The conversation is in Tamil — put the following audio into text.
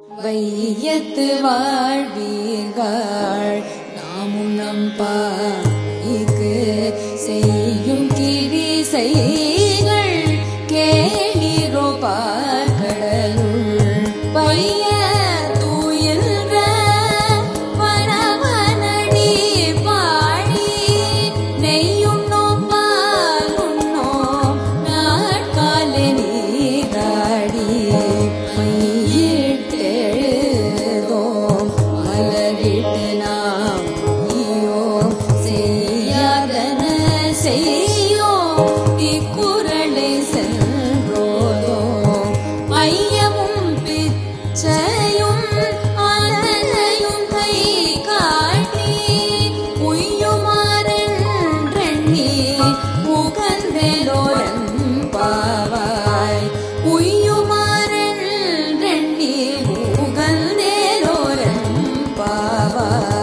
வையத்து வாழ்வீர்கள் நாமும் நம்பாய்க்கு செய்யும் கிரி செய்கள் கேளீரோ பார்க்கடலுள் பைய தூயில்ற பரவனடி பாடி நெய்யும் நோப்பால் உண்ணோம் நாட்காலே நீராடி Bye.